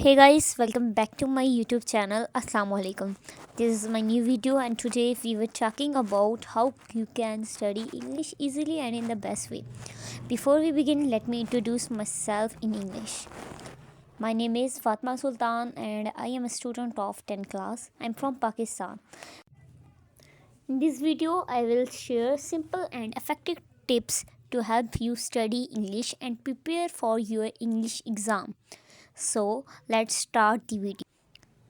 Hey guys, welcome back to my YouTube channel. Assalamualaikum. This is my new video, and today we were talking about how you can study English easily and in the best way. Before we begin, let me introduce myself in English. My name is Fatma Sultan and I am a student of 10th class. I'm from Pakistan. In this video, I will share simple and effective tips to help you study English and prepare for your English exam. So, let's start the video.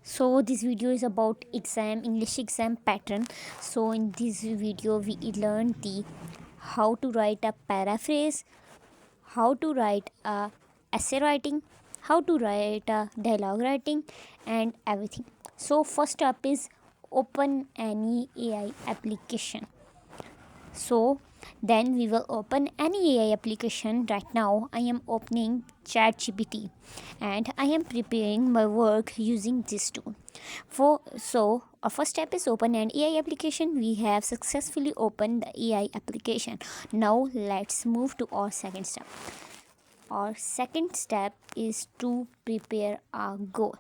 So this video is about English exam pattern. So in this video we learn the how to write a paraphrase, how to write a essay writing, how to write a dialogue writing, and everything. So first up is open any AI application. So then we will open any AI application. Right now I am opening ChatGPT and I am preparing my work using this tool. So our first step is open an AI application. We have successfully opened the AI application. Now let's move to our second step. Our second step is to prepare a goal.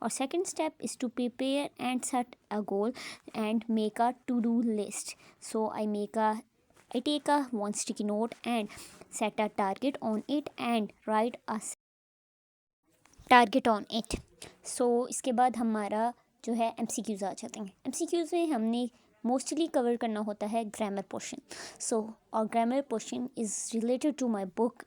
Our second step is to prepare and set a goal and make a to-do list. So I take a one sticky note and set a target on it and write a target on it. So इसके बाद हमारा जो है MCQs आ जाते हैं. MCQs में हमने mostly cover करना होता है ग्रामर पोर्शन. सो और grammar portion is related to my book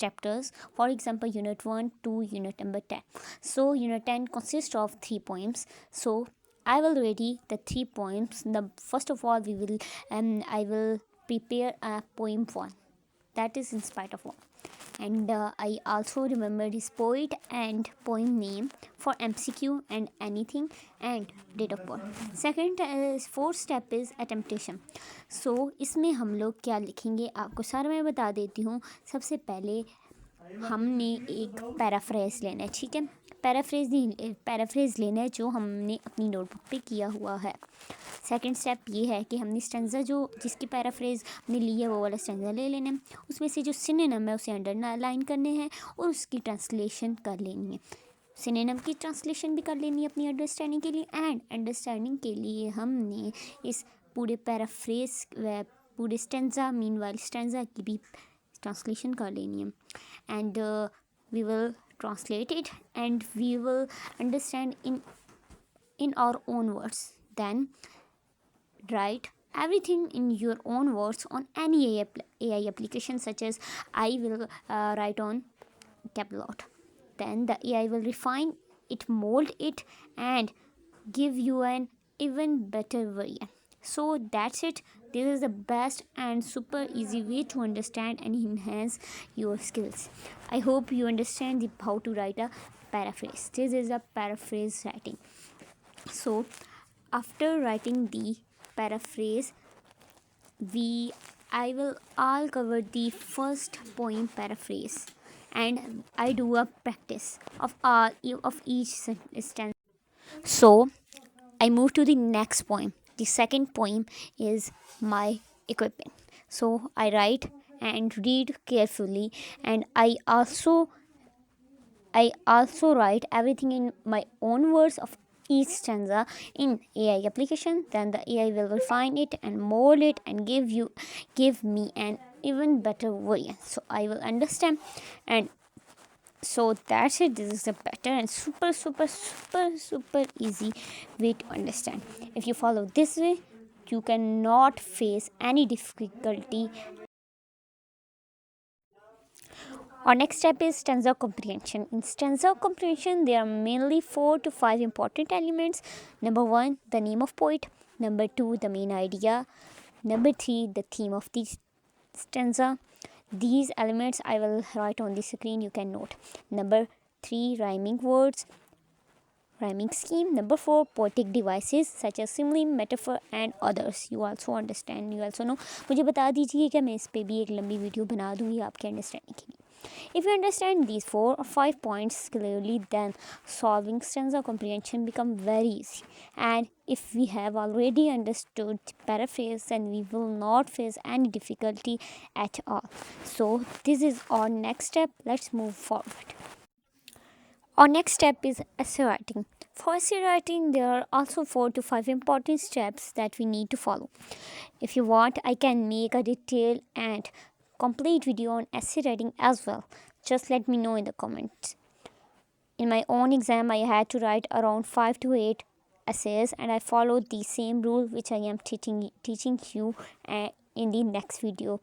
chapters. For example, unit 1 to unit number 10. So unit 10 consists of 3 poems. So I will ready the 3 poems. The first of all I will prepare a poem 1 that is in spite of one, and I also remembered his poet and poem name for MCQ and anything and date of birth. Second is fourth step is attemptation. So इसमें हम लोग क्या लिखेंगे आपको सारा मैं बता देती हूँ. सबसे पहले हमने एक पैराफ्रेज लेना है. ठीक है, पैराफ्रेज लेना है जो हमने अपनी नोटबुक पे किया हुआ है. सेकंड स्टेप ये है कि हमने स्टेंजा जो जिसकी पैराफ्रेज हमने ली है वो वाला स्टेंजा ले लेना है. उसमें से जो सिनोनिम है उसे अंडरलाइन करने हैं और उसकी ट्रांसलेशन कर लेनी है. सिनोनिम की ट्रांसलेशन भी कर लेनी है अपनी अंडरस्टैंडिंग के लिए, एंड अंडरस्टैंडिंग के लिए हमने इस पूरे पैराफ्रेज व पूरे स्टेंजा मीनवाइल स्टेंजा की भी ट्रांसलेशन कर लेनी है. And we will translate it and we will understand in our own words. Then write everything in your own words on any AI application, such as I will write on Tableau. Then the AI will refine it, mold it, and give you an even better version. So that's it. This is the best and super easy way to understand and enhance your skills. I hope you understand how to write a paraphrase. This is a paraphrase writing. So after writing the paraphrase, I will all cover the first poem paraphrase, and I do a practice of all of each sentence. So I move to the next poem. The second poem is my equipment. So I write and read carefully, and I also write everything in my own words of each stanza in AI application. Then the AI will refine it and mold it and give me an even better version. So I will understand, and so that's it. This is a better and super easy way to understand. If you follow this way, you cannot face any difficulty. Our next step is stanza comprehension. In stanza comprehension, there are mainly 4 to 5 important elements. Number 1, the name of poet. Number 2, the main idea. Number 3, the theme of the stanza. These elements I will write on the screen, you can note. Number 3, rhyming words, rhyming scheme. Number 4, poetic devices such as simile, metaphor and others. You also understand, you also know. मुझे बता दीजिए कि मैं इस पे भी एक लंबी वीडियो बना दूँगी आपके अंडरस्टैंडिंग के लिए. If you understand these 4 or 5 points clearly, then solving stanza comprehension become very easy. And if we have already understood the paraphrase, then we will not face any difficulty at all. So this is our next step. Let's move forward. Our next step is essay writing. For essay writing, there are also 4 to 5 important steps that we need to follow. If you want, I can make a detailed and complete video on essay writing as well. Just let me know in the comments. In my own exam, I had to write around 5 to 8 essays, and I followed the same rule which I am teaching you in the next video.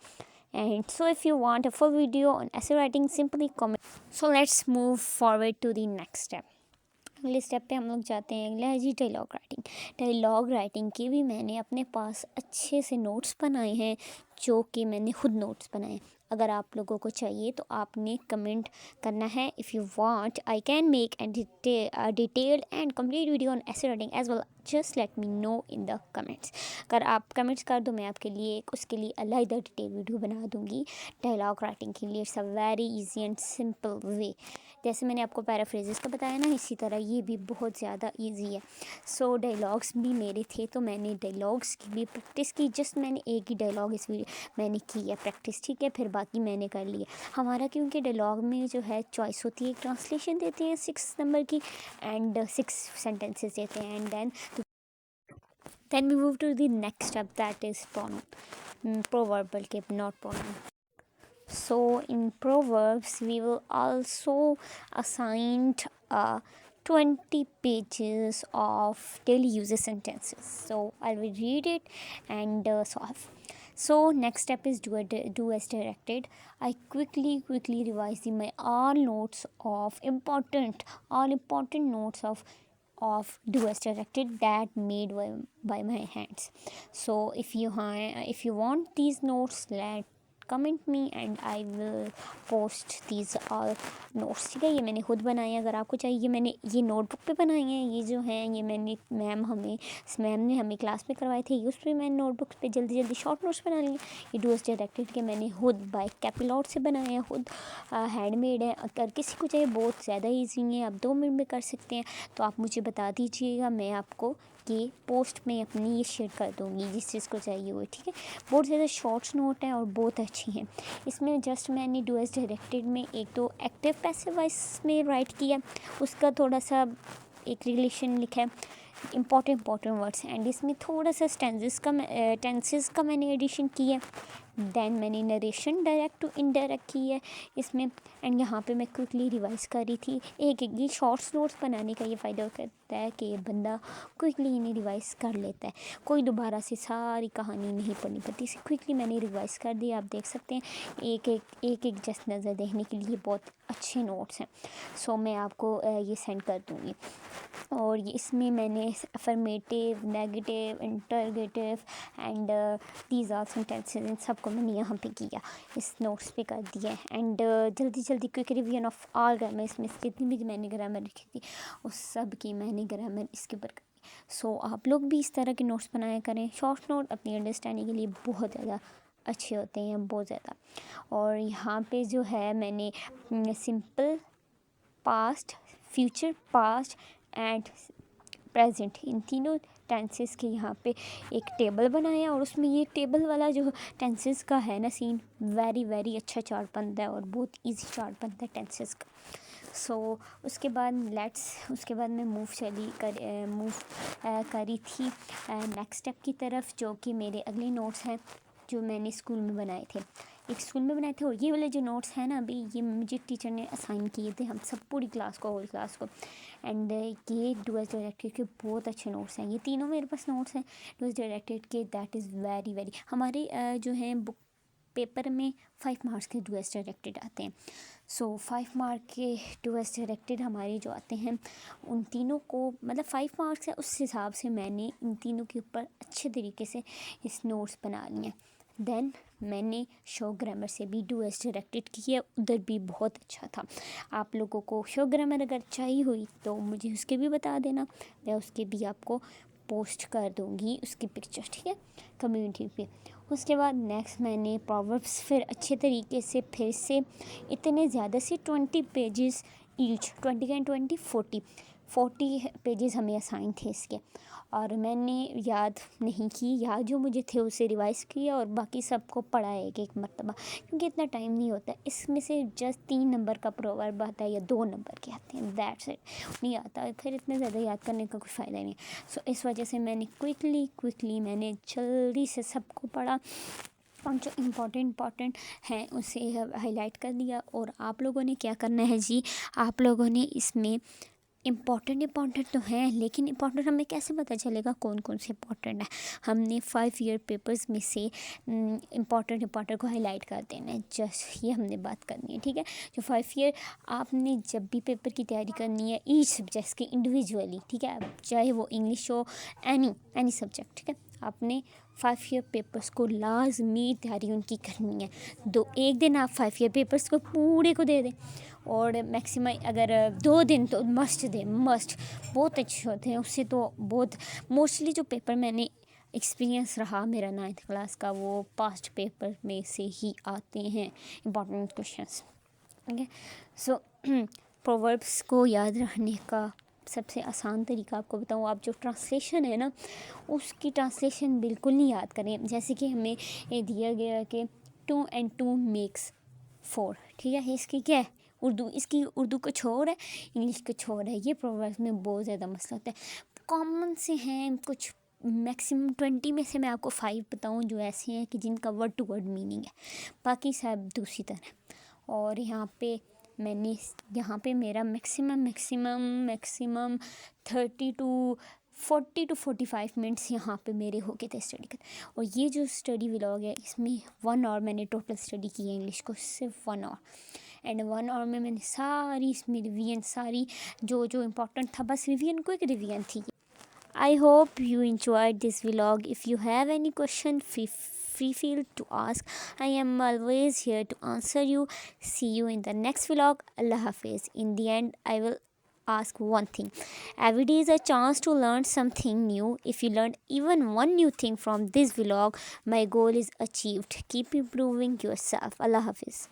And so if you want a full video on essay writing, simply comment. So let's move forward to the next step. अगले step पे हम लोग जाते हैं। अगला है जी dialogue writing. Dialogue writing के भी मैंने अपने पास अच्छे से नोट्स बनाए हैं, जो कि मैंने खुद नोट्स बनाए। अगर आप लोगों को चाहिए तो आपने कमेंट करना है। If you want I can make a detailed and complete video on essay writing as well. Just let me know in the comments. अगर आप कमेंट्स कर दो, मैं आपके लिए उसके लिए अलग डिटेल वीडियो बना दूँगी डायलॉग राइटिंग के लिए। It's a very easy and simple way. जैसे मैंने आपको पैराफ्रेजेस का बताया ना, इसी तरह ये भी बहुत ज़्यादा इजी है। सो डायलॉग्स भी मेरे थे, तो मैंने डायलॉग्स की भी प्रैक्टिस की। जस्ट मैंने एक ही डायलॉग इस वीडियो मैंने की है प्रैक्टिस, ठीक है, फिर बाकी मैंने कर लिया। हमारा क्योंकि डायलॉग में जो है चॉइस होती है, एक ट्रांसलेशन देते हैं 6 नंबर की एंड 6 सेंटेंसेस देते हैं, and then we move to the next step, that is pronoun, proverbal के not pronoun. So in proverbs we will also assigned 20 pages of daily uses sentences. So I will read it and solve. So next step is do as directed. I quickly revise my all important notes of do as directed that made by my hands. So if you want these notes, comment me and I will post these all notes, ठीक है। ये मैंने खुद बनाए हैं, अगर आपको चाहिए। ये मैंने ये नोटबुक पे बनाए हैं, ये जो हैं ये मैंने मैम ने हमें क्लास में करवाए थे, उस पर मैंने नोटबुक पे जल्दी शॉर्ट नोट्स बना लिए। ये डू एस डायरेक्टेड के मैंने खुद बाय कैपिलॉट से बनाए हैं, खुद हैंडमेड है। अगर किसी को चाहिए, बहुत ज़्यादा ईजी है, आप 2 मिनट में कर सकते हैं, तो आप मुझे बता दीजिएगा, मैं आपको ये पोस्ट में अपनी ये शेयर कर दूँगी जिस चीज़ को चाहिए वो, ठीक है। बहुत ज़्यादा शॉर्ट्स नोट हैं और बहुत अच्छी हैं। इसमें जस्ट मैंने डू एस डायरेक्टेड में एक तो एक्टिव पैसिव वॉइस में राइट किया, उसका थोड़ा सा एक रिलेशन लिखा है, इम्पॉर्टेंट वर्ड्स, एंड इसमें थोड़ा सा टेंसेस का मैंने एडिशन किया है। देन मैंने नरेशन डायरेक्ट टू इनडायरेक्ट की है इसमें, एंड यहाँ पे मैं क्विकली रिवाइज कर रही थी। एक ये शॉर्ट्स नोट्स बनाने का ये फ़ायदा करता है कि बंदा क्विकली इन्हें रिवाइज कर लेता है, कोई दोबारा से सारी कहानी नहीं पढ़नी पड़ती। इसे क्विकली मैंने रिवाइज कर दिया, आप देख सकते हैं। एक जस्ट नज़र देखने के लिए बहुत अच्छे नोट्स हैं। सो मैं आपको ये सेंड कर दूँगी। और ये इसमें मैंने affirmative, negative, interrogative and these are sentences, इन सबको मैंने यहाँ पे किया, इस नोट्स पे कर दिया। एंड जल्दी quick revision of all grammar, इसमें जितनी भी मैंने ग्रामर लिखी थी उस सब की मैंने ग्रामर इसके ऊपर करी। सो आप लोग भी इस तरह के नोट्स बनाया करें। शॉर्ट नोट अपनी अंडरस्टैंडिंग के लिए बहुत ज़्यादा अच्छे होते हैं, बहुत ज़्यादा। और यहाँ पे जो है मैंने simple, past, future, past and present, इन तीनों टेंसेस के यहाँ पे एक टेबल बनाया, और उसमें ये टेबल वाला जो टेंसेस का है ना सीन, वेरी अच्छा चार्ट बनता है और बहुत इजी चार्ट बनता है टेंसेस का। सो उसके बाद मैं मूव करी थी नेक्स्ट स्टेप की तरफ, जो कि मेरे अगले नोट्स हैं जो मैंने स्कूल में बनाए थे। और ये वाले जो नोट्स हैं ना, अभी ये मुझे टीचर ने असाइन किए थे, हम सब पूरी क्लास को, होल क्लास को। एंड ये डू एस डायरेक्टेड के बहुत अच्छे नोट्स हैं, ये तीनों मेरे पास नोट्स हैं डू एस डायरेक्टेड के। दैट इज़ वेरी हमारे जो हैं बुक पेपर में 5 मार्क्स के डू एस डायरेक्टेड आते हैं। सो 5 मार्क के डू एस डायरेक्टेड हमारे जो आते हैं, उन तीनों को मतलब 5 मार्क्स है, उस हिसाब से मैंने इन तीनों के ऊपर अच्छे तरीके से इस नोट्स बना लिए। देन मैंने शो ग्रामर से भी डू एस डायरेक्टेड किया, उधर भी बहुत अच्छा था। आप लोगों को शो ग्रामर अगर चाहिए हुई तो मुझे उसके भी बता देना, मैं उसके भी आपको पोस्ट कर दूँगी उसकी पिक्चर, ठीक है, कम्युनिटी पे। उसके बाद नेक्स्ट मैंने प्रोवर्ब्स फिर अच्छे तरीके से फिर से इतने ज़्यादा से 20 पेजेस ईच, 20 एंड 20 40 पेजेस हमें असाइन थे इसके। और मैंने याद नहीं की, याद जो मुझे थे उसे रिवाइज़ किया और बाकी सबको पढ़ा एक एक मरतबा, क्योंकि इतना टाइम नहीं होता। इसमें से जस्ट 3 नंबर का प्रोवर्ब आता है या 2 नंबर के आते हैं, दैट्स इट, नहीं आता, फिर इतने ज़्यादा याद करने का कोई फ़ायदा नहीं। सो इस वजह से मैंने क्विकली मैंने जल्दी से सबको पढ़ा और जो इम्पोर्टेंट हैं उसे हाईलाइट कर दिया। और आप लोगों ने क्या करना है जी, आप लोगों ने इसमें इम्पॉर्टेंट तो हैं, लेकिन इम्पॉर्टेंट हमें कैसे पता चलेगा कौन कौन से इम्पॉर्टेंट है। हमने 5 ईयर पेपर्स में से इम्पॉर्टेंट को हाईलाइट कर देना है, जस्ट ये हमने बात करनी है, ठीक है। जो 5 ईयर आपने जब भी पेपर की तैयारी करनी है ईच सब्जेक्ट की इंडिविजुअली, ठीक है, अब चाहे वो इंग्लिश हो, एनी सब्जेक्ट, ठीक है, आपने 5 ईयर पेपर्स को लाजमी तैयारी उनकी करनी है। एक दिन आप 5 ईयर पेपर्स को पूरे को दे दें, और मैक्सिमम अगर 2 दिन तो मस्ट बहुत अच्छे होते हैं उससे। तो बहुत मोस्टली जो पेपर मैंने एक्सपीरियंस रहा मेरा 9th क्लास का, वो पास्ट पेपर में से ही आते हैं इम्पॉर्टेंट क्वेश्चंस, ठीक है। सो प्रोवर्ब्स को याद रखने का सबसे आसान तरीका आपको बताऊँ, आप जो ट्रांसलेशन है ना उसकी ट्रांसलेशन बिल्कुल नहीं याद करें। जैसे कि हमें ये दिया गया कि 2 and 2 makes 4, ठीक है, इसकी क्या है इसकी उर्दू कुछ और है, इंग्लिश कुछ और है। ये प्रोवर्ब्स में बहुत ज़्यादा मसला होता है। कॉमन से हैं कुछ, मैक्सिमम 20 में से मैं आपको 5 बताऊँ जो ऐसे हैं कि जिनका वर्ड टू वर्ड मीनिंग है, बाकी सब दूसरी तरह। और यहाँ पे मेरा मैक्सिमम 30 to 40 to 45 मिनट्स यहाँ पे मेरे हो गए थे स्टडी कर। और ये जो स्टडी व्लॉग है इसमें 1 आवर मैंने टोटल स्टडी की है इंग्लिश को, सिर्फ 1 आवर। एंड 1 आवर में मैंने सारी इसमें रिवीजन, सारी जो इम्पोर्टेंट था बस रिवीजन, क्विक रिवीजन थी। I hope you enjoyed this vlog. If you have any question, free feel to ask. I am always here to answer you. See you in the next vlog. Allah Hafiz. In the end, I will ask one thing. Every day is a chance to learn something new. If you learned even one new thing from this vlog, my goal is achieved. Keep improving yourself. Allah Hafiz.